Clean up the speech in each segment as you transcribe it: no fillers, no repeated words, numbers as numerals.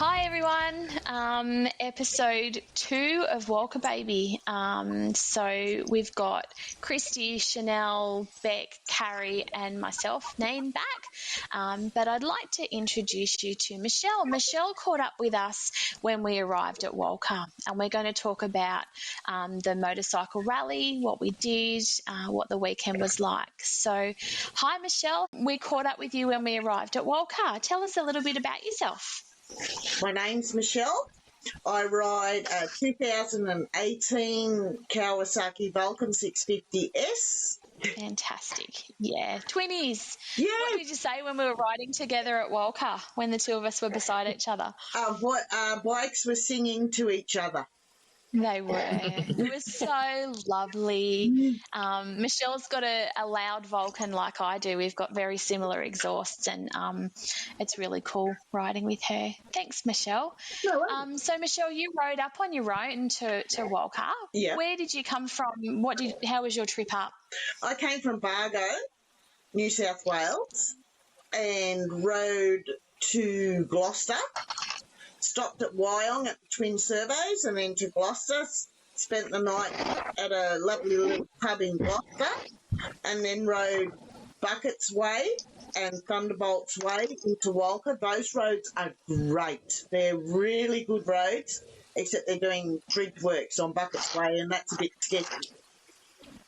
Hi everyone, episode 2 of Walcha Baby. So we've got Christy, Chanel, Beck, Carrie and myself, Neen, back. But I'd like to introduce you to Michelle. Michelle caught up with us when we arrived at Walcha, and we're going to talk about the motorcycle rally, what we did, what the weekend was like. So hi Michelle, we caught up with you when we arrived at Walcha. Tell us a little bit about yourself. My name's Michelle. I ride a 2018 Kawasaki Vulcan 650S. Fantastic. Yeah. Twinnies. Yeah. What did you say when we were riding together at Walcha, when the two of us were beside each other? Our bikes were singing to each other. They were. It was so lovely. Michelle's got a loud Vulcan like I do. We've got very similar exhausts, and it's really cool riding with her. Thanks, Michelle. No, so, Michelle, you rode up on your own to Walcha. Yeah. Where did you come from? How was your trip up? I came from Bargo, New South Wales, and rode to Gloucester. Stopped at Wyong at the Twin Servos and then to Gloucester, spent the night at a lovely little pub in Gloucester, and then rode Buckets Way and Thunderbolts Way into Walcha. Those roads are great. They're really good roads, except they're doing bridge works on Buckets Way, and that's a bit sketchy.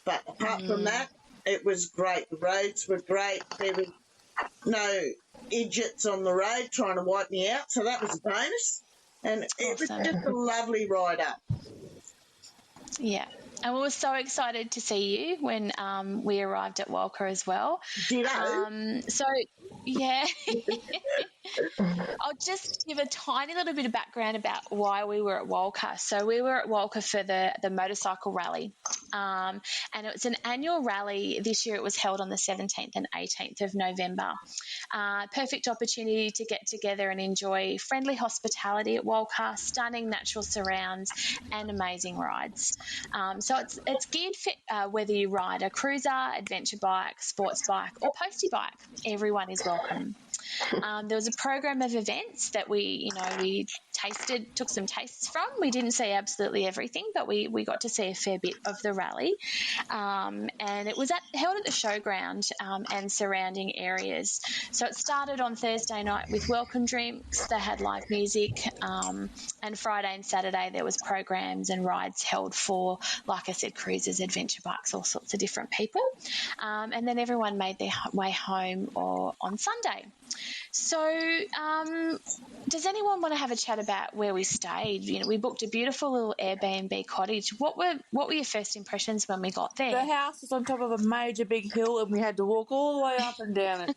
But apart from that, it was great. The roads were great. There was no idiots on the road trying to wipe me out, so that was a bonus. And it was just a lovely ride up. Yeah. And we were so excited to see you when we arrived at Walcha as well. Ditto. So, yeah. I'll just give a tiny little bit of background about why we were at Walcha. So we were at Walcha for the motorcycle rally, and it was an annual rally. This year it was held on the 17th and 18th of November. Perfect opportunity to get together and enjoy friendly hospitality at Walcha, stunning natural surrounds and amazing rides. So it's geared for whether you ride a cruiser, adventure bike, sports bike or postie bike. Everyone is welcome. There was a program of events that we took some tastes from. We didn't see absolutely everything, but we got to see a fair bit of the rally. And it was held at the showground and surrounding areas. So it started on Thursday night with welcome drinks. They had live music, and Friday and Saturday there was programs and rides held for, like I said, cruisers, adventure bikes, all sorts of different people. And then everyone made their way home or on Sunday. So does anyone want to have a chat about where we stayed? We booked a beautiful little Airbnb cottage. What were your first impressions when we got there? The house was on top of a major big hill and we had to walk all the way up and down it.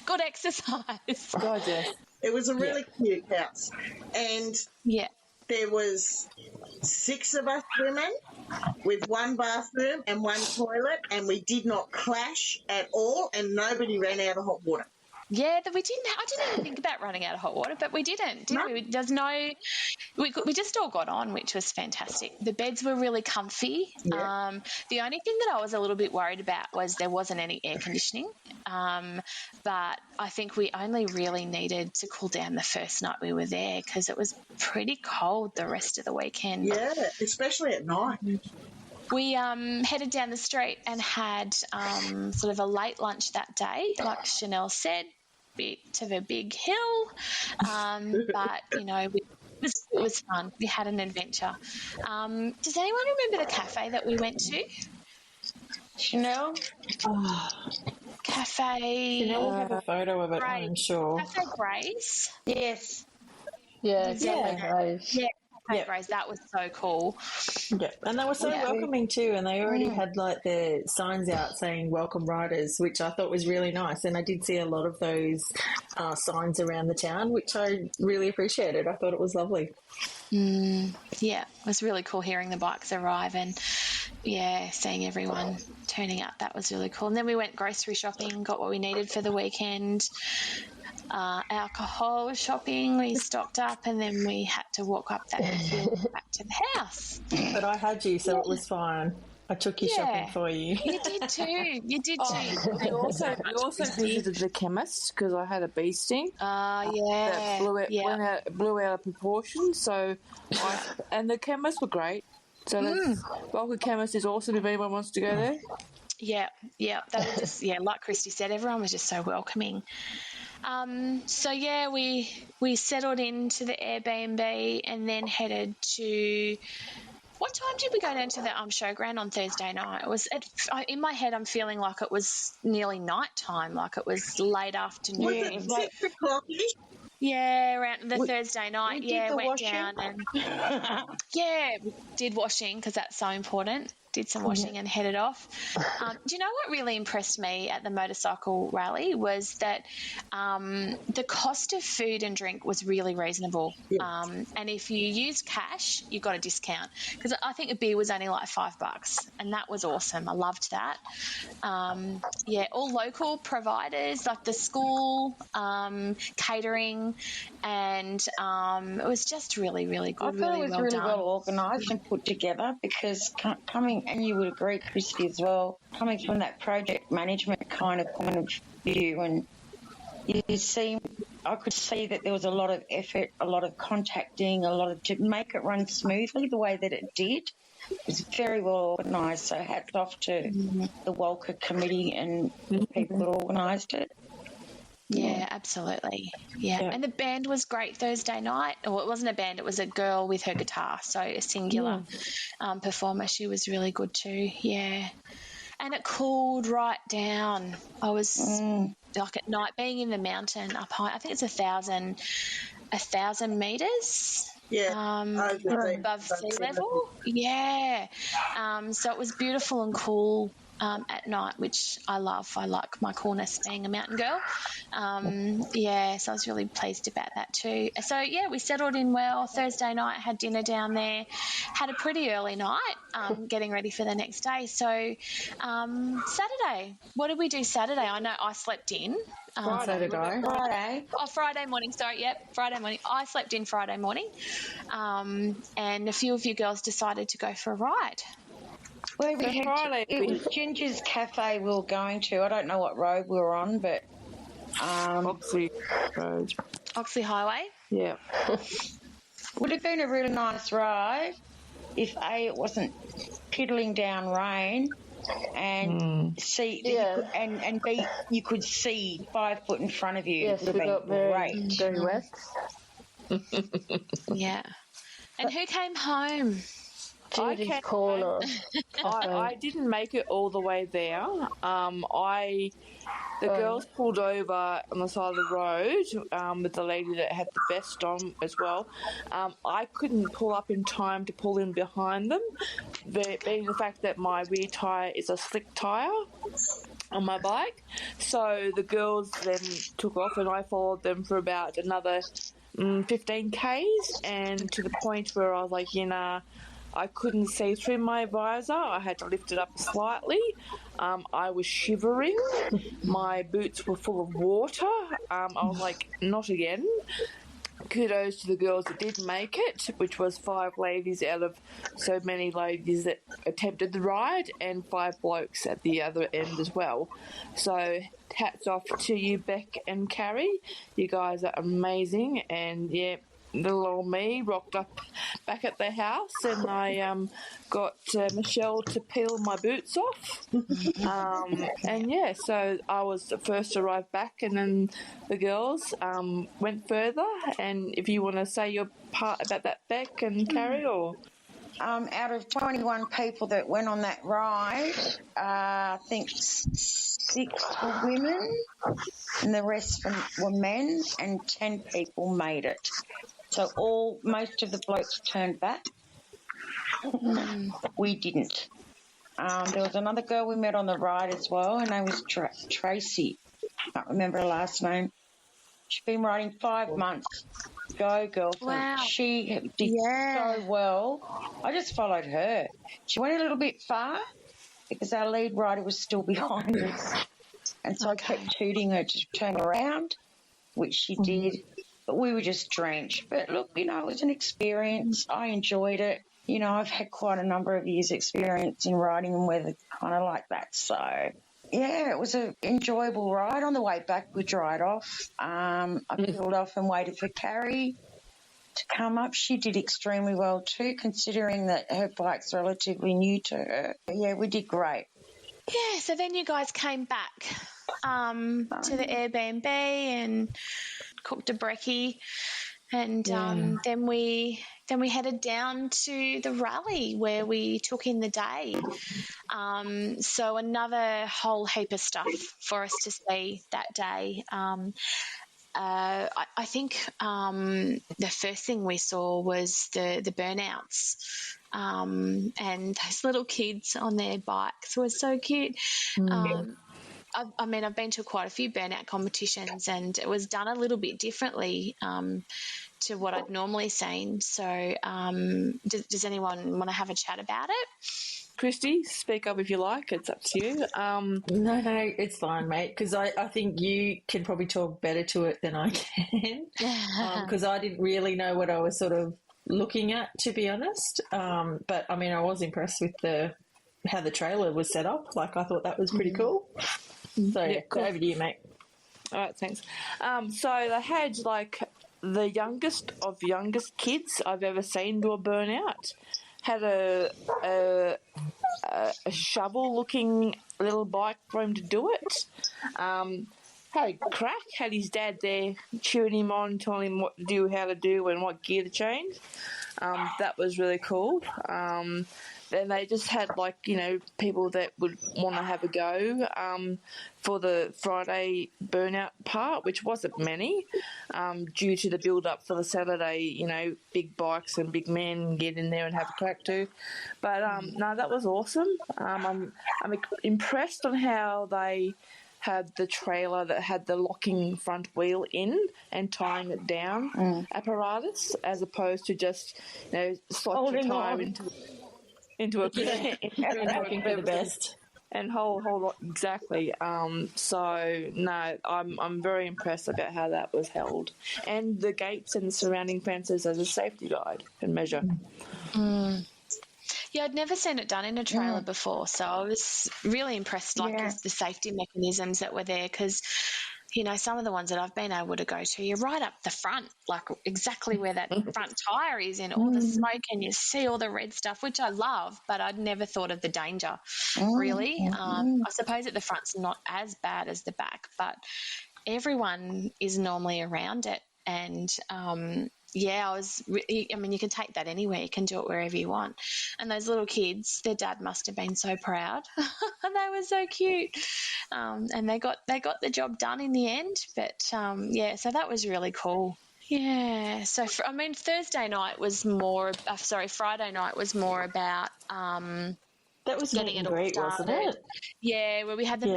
Good exercise. Gorgeous. It was a really cute house. And there was 6 of us women with 1 bathroom and 1 toilet, and we did not clash at all, and nobody ran out of hot water. Yeah, that we didn't. I didn't even think about running out of hot water, but we didn't, did we? We just all got on, which was fantastic. The beds were really comfy. Yeah. The only thing that I was a little bit worried about was there wasn't any air conditioning. But I think we only really needed to cool down the first night we were there because it was pretty cold the rest of the weekend. Yeah, especially at night. We headed down the street and had sort of a late lunch that day, like Chanel said. Bit of a big hill, but it was fun. We had an adventure. Does anyone remember the cafe that we went to? Chanel? Cafe. Chanel will have a photo of it, I'm sure. Cafe Grace. Yes. Yeah. Grace. Yeah. Grace, that was so cool. Yeah, and they were so welcoming too, and they already had like their signs out saying welcome riders, which I thought was really nice, and I did see a lot of those signs around the town, which I really appreciated. I thought it was lovely. Yeah, it was really cool hearing the bikes arrive and seeing everyone turning up. That was really cool. And then we went grocery shopping, got what we needed for the weekend. Alcohol shopping, we stocked up, and then we had to walk up that hill back to the house. But I had you, so it was fine. I took you shopping for you. You did too. You did too. You also visited the chemist because I had a bee sting. Yeah. That blew out of proportion. So, and the chemists were great. So that's Walcha Chemist is awesome if anyone wants to go there. Yeah. They were just like Christy said, everyone was just so welcoming. We settled into the Airbnb and then headed to. What time did we go down to the showground on Thursday night? In my head, I'm feeling like it was nearly night time, like it was late afternoon. Was it 6 o'clock-ish? Yeah, around the Thursday night. Went washing. Down and we did washing because that's so important. Did some washing and headed off. Do you know what really impressed me at the motorcycle rally was that the cost of food and drink was really reasonable. Yeah. And if you used cash, you got a discount because I think a beer was only like $5, and that was awesome. I loved that. All local providers like the school, catering, and it was just really, really good. I thought it was really done. well organised and put together because coming, and you would agree, Christy, as well, coming from that project management kind of point of view, and I could see that there was a lot of effort, a lot of contacting, to make it run smoothly the way that it did. It was very well organised, so hats off to the Walcha committee and the people that organised it. Yeah, absolutely. Yeah. And the band was great Thursday night. Well, it wasn't a band, it was a girl with her guitar, so a singular performer. She was really good too, yeah. And it cooled right down. I was, like at night, being in the mountain up high, I think it's 1,000 metres. Yeah, above sea level. Yeah. So it was beautiful and cool at night, which I love. I like my coolness being a mountain girl. So I was really pleased about that too. So, we settled in well. Thursday night, had dinner down there, had a pretty early night getting ready for the next day. So Saturday, what did we do Saturday? I know I slept in. Friday. Oh, Friday morning. Sorry, Friday morning. I slept in Friday morning, and a few of you girls decided to go for a ride. Well, it was Ginger's Cafe we were going to. I don't know what road we were on, but Oxley Road. Oxley Highway. Yeah. Would have been a really nice ride if it wasn't piddling down rain. And you could see 5 foot in front of you. Yes, we got very wet. Yeah. And who came home? Judy's corner. I didn't make it all the way there. The girls pulled over on the side of the road with the lady that had the vest on as well. I couldn't pull up in time to pull in behind them, being the fact that my rear tyre is a slick tyre on my bike. So the girls then took off and I followed them for about another 15 Ks, and to the point where I was like, I couldn't see through my visor. I had to lift it up slightly. I was shivering. My boots were full of water. I was like, not again. Kudos to the girls that did make it, which was 5 ladies out of so many ladies that attempted the ride, and 5 blokes at the other end as well. So hats off to you, Beck and Carrie. You guys are amazing, and little old me rocked up back at the house, and I got Michelle to peel my boots off. So I was the first to arrive back, and then the girls went further. And if you want to say your part about that, Beck and Carrie, or out of 21 people that went on that ride, I think 6 were women, and the rest were men, and 10 people made it. So most of the blokes turned back. We didn't. There was another girl we met on the ride as well. Her name was Tracy. I can't remember her last name. She's been riding 5 months. Go, girlfriend. Wow. She did so well. I just followed her. She went a little bit far because our lead rider was still behind us. And so I kept tooting her to turn around, which she did. But we were just drenched. But look, it was an experience. I enjoyed it. I've had quite a number of years' experience in riding in weather kind of like that. So, yeah, it was an enjoyable ride. On the way back, we dried off. I peeled off and waited for Carrie to come up. She did extremely well too, considering that her bike's relatively new to her. But yeah, we did great. Yeah, so then you guys came back to the Airbnb and cooked a brekkie, and then we headed down to the rally where we took in the day. So another whole heap of stuff for us to see that day. I think the first thing we saw was the burnouts, and those little kids on their bikes were so cute. I've been to quite a few burnout competitions, and it was done a little bit differently to what I'd normally seen. So does anyone want to have a chat about it? Christy, speak up if you like. It's up to you. No, it's fine, mate, because I think you can probably talk better to it than I can, because I didn't really know what I was sort of looking at, to be honest. But, I mean, I was impressed with how the trailer was set up. Like, I thought that was pretty cool. So, yeah, cool. Over to you, mate. All right, thanks. So they had, like, the youngest of youngest kids I've ever seen do a burnout. Had a shovel-looking little bike for him to do it. Had a crack. Had his dad there cheering him on, telling him what to do, how to do, and what gear to change. That was really cool. Then they just had, like, people that would want to have a go for the Friday burnout part, which wasn't many, due to the build-up for the Saturday, big bikes and big men get in there and have a crack too. But, no, that was awesome. I'm impressed on how they had the trailer that had the locking front wheel in and tying it down apparatus, as opposed to just, slot your tyre into a hoping for the best. And whole lot exactly. So no, I'm very impressed about how that was held, and the gates and the surrounding fences as a safety guide and measure. Yeah, I'd never seen it done in a trailer before, so I was really impressed, with the safety mechanisms that were there, because some of the ones that I've been able to go to, you're right up the front, like exactly where that front tyre is in all the smoke, and you see all the red stuff, which I love, but I'd never thought of the danger, really. I suppose at the front's not as bad as the back, but everyone is normally around it, and you can take that anywhere. You can do it wherever you want. And those little kids, their dad must have been so proud. They were so cute. And they got the job done in the end. But, so that was really cool. Yeah. So, Friday night was more about that was getting meet and it all greet, started. Wasn't it? Yeah, where we had the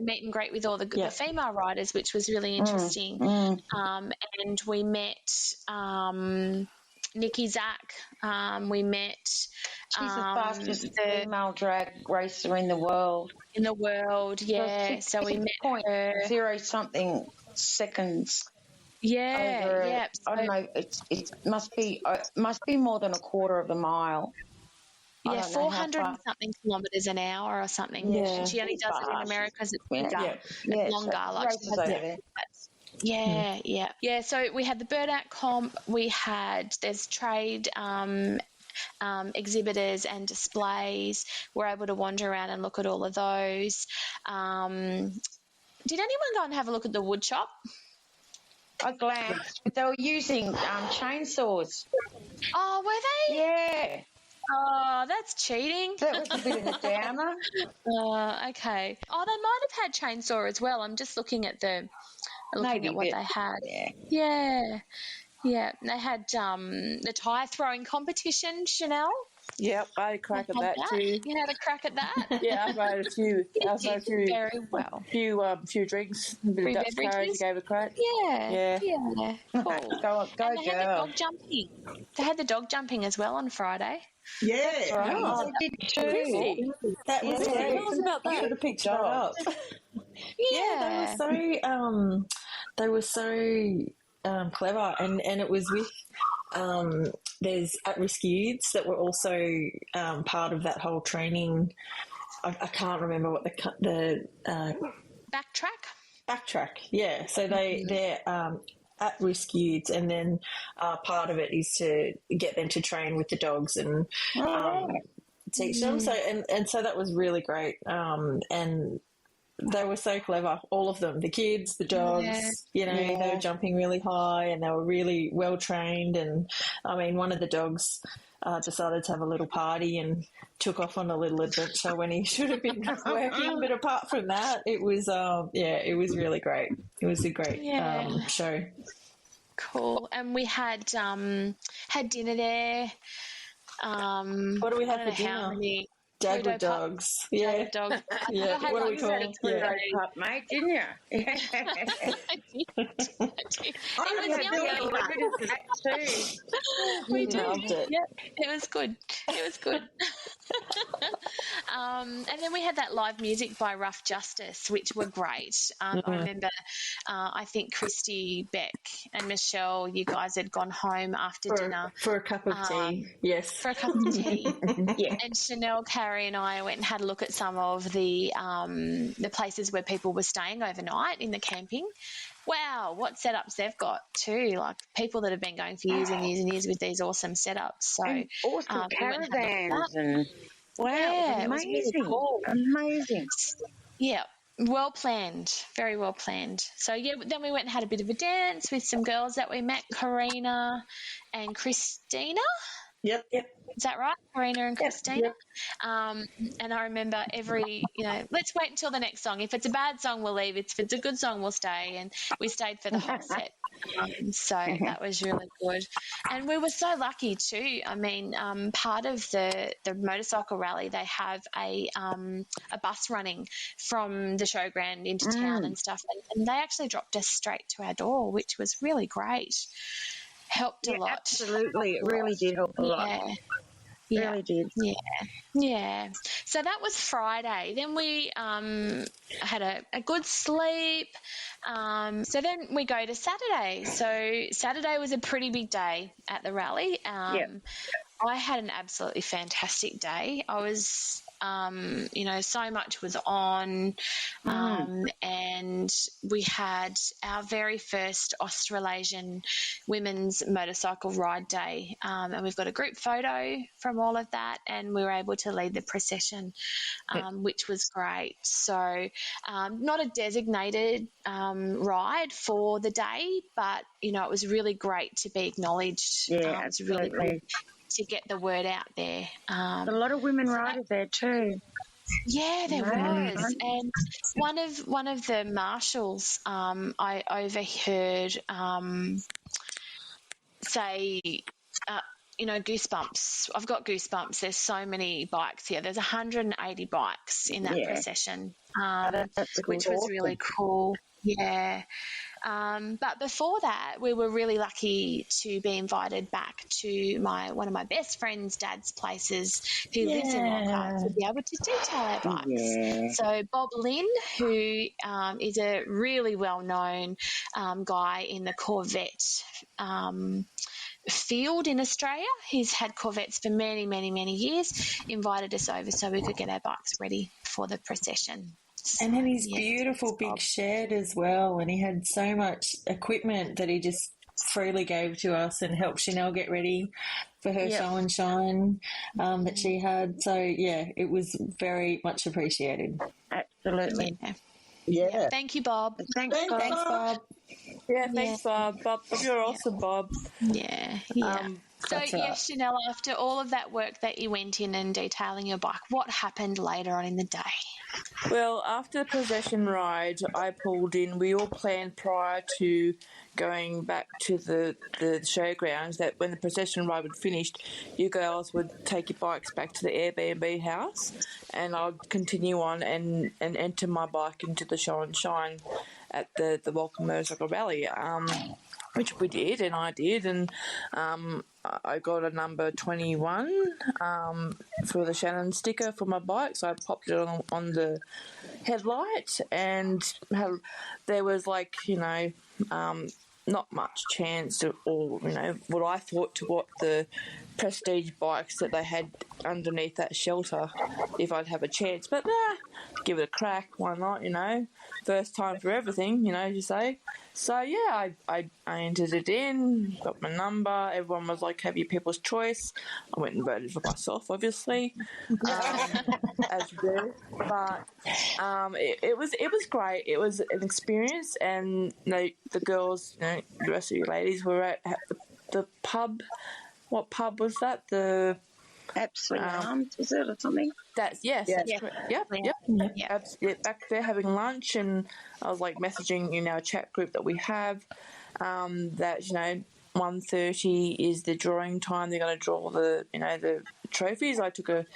meet and greet with all the female riders, which was really interesting. And we met Nikki Zach. We met. She's the fastest female drag racer in the world. Yeah. So we met her. 0-something seconds. Yeah. I don't know. It must be more than a quarter of a mile. Yeah, 400 and something kilometres an hour or something. Yeah. She only does it in America because it's bigger. It's longer. Yeah, so we had the burnout comp. There's trade exhibitors and displays. We're able to wander around and look at all of those. Did anyone go and have a look at the wood shop? I glanced, but they were using chainsaws. Oh, were they? Yeah. Oh, that's cheating. That was a bit of a downer. Okay. Oh, they might have had chainsaw as well. I'm just looking at what they had. Yeah. They had the tyre throwing competition, Chanel. Yep, I had a crack at that too. You had a crack at that? Yeah, I've had a few. I've had a few. Very well. Few drinks, a bit of Dutch courage, gave it a crack. Yeah. Cool. Go, and they had the dog jumping. They had the dog jumping as well on Friday. Yeah. Right. Oh, they did too. That was great. Tell us about that. You should have picked that up. Yeah. They were so clever, and it was with there's at-risk youths that were also part of that whole training. I can't remember what the backtrack. Yeah, so they're at-risk youths, and then part of it is to get them to train with the dogs and teach them. So and so that was really great. And they were so clever, all of them, the kids, the dogs, they were jumping really high and they were really well trained. And I mean, one of the dogs decided to have a little party and took off on a little adventure when he should have been working. But apart from that, it was, it was really great. It was a great show. Cool. And we had dinner there. What do we have for dinner? Dad with dogs. Yeah. Dogs. Yeah. What do we call it? Yeah. Pup, mate, didn't you? We did. Loved it. Yep. It was good. And then we had that live music by Rough Justice, which were great. I remember, I think Christy, Beck and Michelle, you guys had gone home after dinner. For a cup of tea, yes. For a cup of tea. Yeah. And Chanel, Carrie and I went and had a look at some of the places where people were staying overnight in the camping. Wow, what setups they've got too, like people that have been going for years and years and years with these awesome setups. So and awesome caravans and wow, amazing. It was really cool. Amazing. Yeah, well planned, very well planned. So yeah, then we went and had a bit of a dance with some girls that we met, Karina and Christina. Yep. Is that right? Karina and Christina. Yep. And I remember let's wait until the next song. If it's a bad song, we'll leave. If it's a good song, we'll stay. And we stayed for the whole set. So that was really good. And we were so lucky too. I mean, part of the motorcycle rally, they have a bus running from the showground into town and stuff. And they actually dropped us straight to our door, which was really great. Helped a lot. Absolutely. It really did help a lot. Yeah. Really did. Yeah. So that was Friday. Then we had a good sleep. So then we go to Saturday. So Saturday was a pretty big day at the rally. I had an absolutely fantastic day. I was, so much was on, and we had our very first Australasian Women's Motorcycle Ride Day, and we've got a group photo from all of that, and we were able to lead the procession, which was great. So not a designated ride for the day, but, it was really great to be acknowledged. Yeah, it was really good to get the word out there. A lot of women riders there too. Yeah, there was. And one of the marshals I overheard say, goosebumps. I've got goosebumps. There's so many bikes here. There's 180 bikes in that procession, which was really cool. Yeah. But before that, we were really lucky to be invited back to one of my best friend's dad's places, who lives in Walcha, to be able to detail our bikes. Yeah. So Bob Lynn, who is a really well-known guy in the Corvette field in Australia. He's had Corvettes for many, many, many years, invited us over so we could get our bikes ready for the procession. And then his beautiful big shed as well, and he had so much equipment that he just freely gave to us and helped Chanel get ready for her show and shine that she had. So, it was very much appreciated. Absolutely. Yeah. Thank you, Bob. Thanks, Bob. Yeah, thanks, Bob. Bob, you're awesome, Bob. Yeah. So, Chanel, after all of that work that you went in and detailing your bike, what happened later on in the day? Well, after the procession ride, I pulled in. We all planned prior to going back to the showgrounds that when the procession ride would finished, you girls would take your bikes back to the Airbnb house, and I'd continue on and enter my bike into the show and shine at the Walcha Motorcycle Rally, which we did, and I did, and I got a number 21 for the Shannon sticker for my bike, so I popped it on the headlight, and there was not much chance to, or what I thought to what the prestige bikes that they had underneath that shelter, if I'd have a chance. But give it a crack. Why not? First time for everything. As you say. So yeah, I entered it in, got my number. Everyone was like, "Have your people's choice." I went and voted for myself, obviously, as you do. But it was great. It was an experience, and the girls, the rest of you ladies, were at the pub. What pub was that? The Absolutely Arms, was it, or something? That's That's correct. Yep. Back there having lunch, and I was like messaging in our chat group that we have that 1:30 is the drawing time. They're going to draw the the trophies. I took a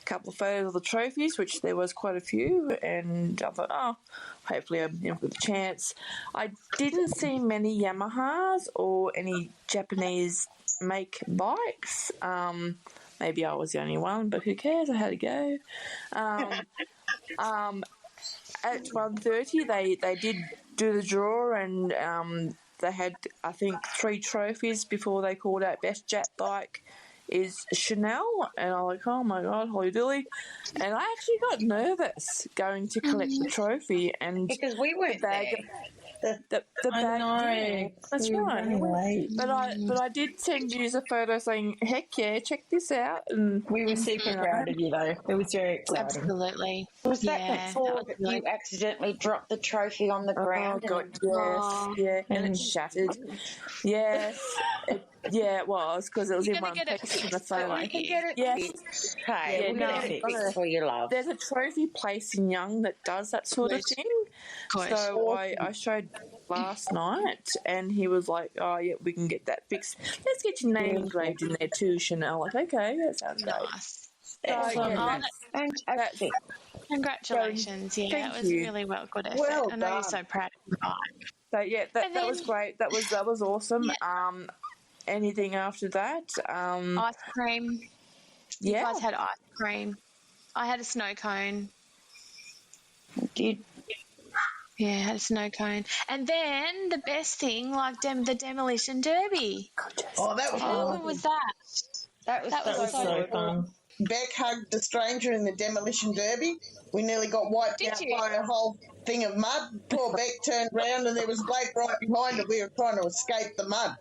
couple of photos of the trophies, which there was quite a few, and I thought, hopefully I'm in with a chance. I didn't see many Yamahas or any Japanese make bikes. Maybe I was the only one, but who cares? I had to go. At 1:30, they did do the draw, and they had, I think, 3 trophies before they called out best Jap bike is Chanel, and I'm like, oh my god, holy dilly. And I actually got nervous going to collect the trophy, and because we weren't there. The bag, that's right. But I did send you a photo saying, "Heck yeah, check this out!" And we were super proud of you, though. It was very exciting. Absolutely. Was that before you accidentally dropped the trophy on the ground? Oh god, yes, and it shattered. Yes, it was because it was in one piece in the photo. You can get it fixed. Okay, we're going to get it fixed for you, love. There's a trophy place in Young that does that sort of thing. So I showed last night, and he was like, "Oh yeah, we can get that fixed. Let's get your name engraved in there too, Chanel." Like, okay, that sounds nice. Fantastic. Congratulations! Yeah, it was really good effort. Well I know you're so proud of the bike. So yeah, that was great. That was awesome. Yeah. Anything after that? Ice cream. Yeah. You guys had ice cream. I had a snow cone. Did. Yeah, I had a snow cone. And then the best thing, like the demolition derby. Oh, that was How good was that? That was so fun. Beck hugged a stranger in the demolition derby. We nearly got wiped out by a whole thing of mud. Poor Beck turned round and there was a bloke right behind her. We were trying to escape the mud.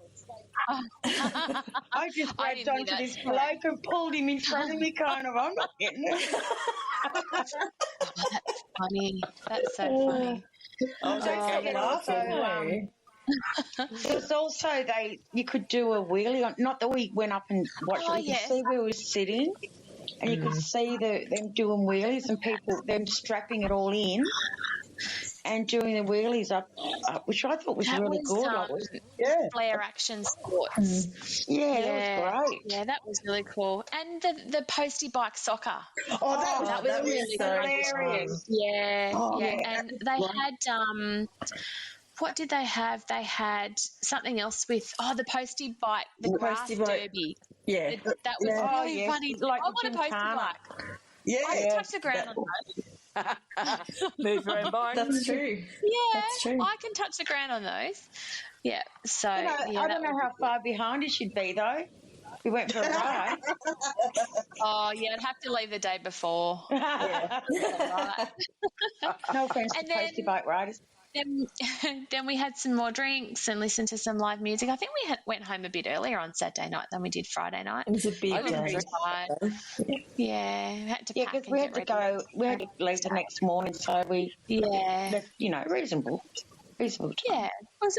I just grabbed onto this bloke and pulled him in front of me, kind of. I'm not getting it. That's funny. That's so funny. There's also you could do a wheelie on. Not that we went up and watched it. You could see where we were sitting, and you could see them doing wheelies and them strapping it all in and doing the wheelies up which I thought was really good. Flare Action Sports. Yeah, that was great. Yeah, that was really cool. And the postie bike soccer. Oh, that was really hilarious. Yeah. And they had what did they have? They had something else with the postie bike, the grass derby. Yeah, that was really funny. Like I want a postie bike. Yeah, I can touch the ground on those. Move your own bike. That's true. Yeah, that's true. I can touch the ground on those. Yeah, so I don't know how far behind you should be though. We went for a ride. Oh yeah, I'd have to leave the day before. Yeah. No offense to postie bike riders. Then we had some more drinks and listened to some live music. I think we went home a bit earlier on Saturday night than we did Friday night. It was a big day. Yeah, had to pack because we had to go. We had to leave the next morning, so we reasonable time. Yeah, it was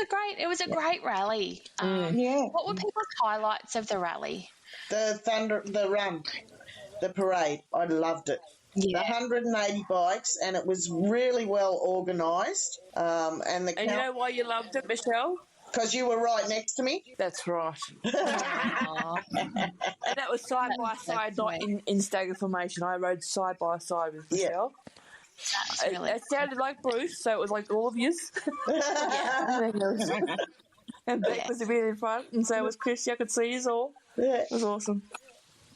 a great rally. What were people's highlights of the rally? The run, the parade. I loved it. Yeah. The 180 bikes, and it was really well organised. And you know why you loved it, Michelle? Because you were right next to me. That's right. And that was side by side, not in stagger formation. I rode side by side with Michelle. It sounded like Bruce, so it was like all of yous. And Beck was a bit in front, and so was Christy. I could see you all. Yeah. It was awesome.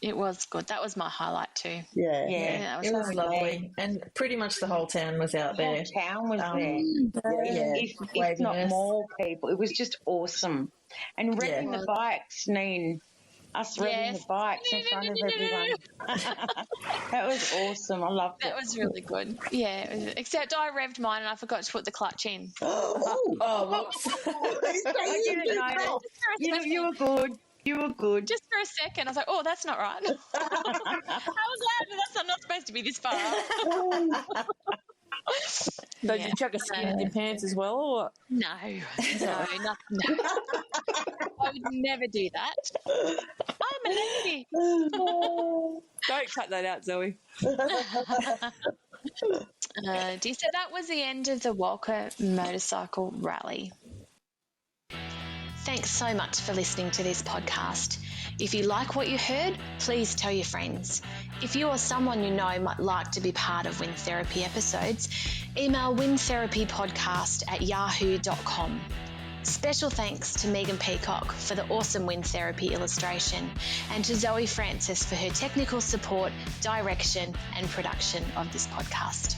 It was good. That was my highlight too. Yeah. That It was lovely. And pretty much the whole town was out there. The whole town was there. If not more people. It was just awesome. And revving the bikes, us revving the bikes in front of everyone. That was awesome. I loved it. That was really good. Yeah, except I revved mine and I forgot to put the clutch in. Whoops. I didn't know. You were good. You were good. Just for a second, I was like, oh, that's not right. I was like, that's not supposed to be this far. So did you chuck a skin in your pants as well, or what? No, nothing. I would never do that. I'm a lady. Don't cut that out, Zoe. So that was the end of the Walcha Motorcycle Rally. Thanks so much for listening to this podcast. If you like what you heard, please tell your friends. If you or someone you know might like to be part of Wind Therapy episodes, email windtherapypodcast@yahoo.com. Special thanks to Megan Peacock for the awesome Wind Therapy illustration and to Zoe Francis for her technical support, direction and production of this podcast.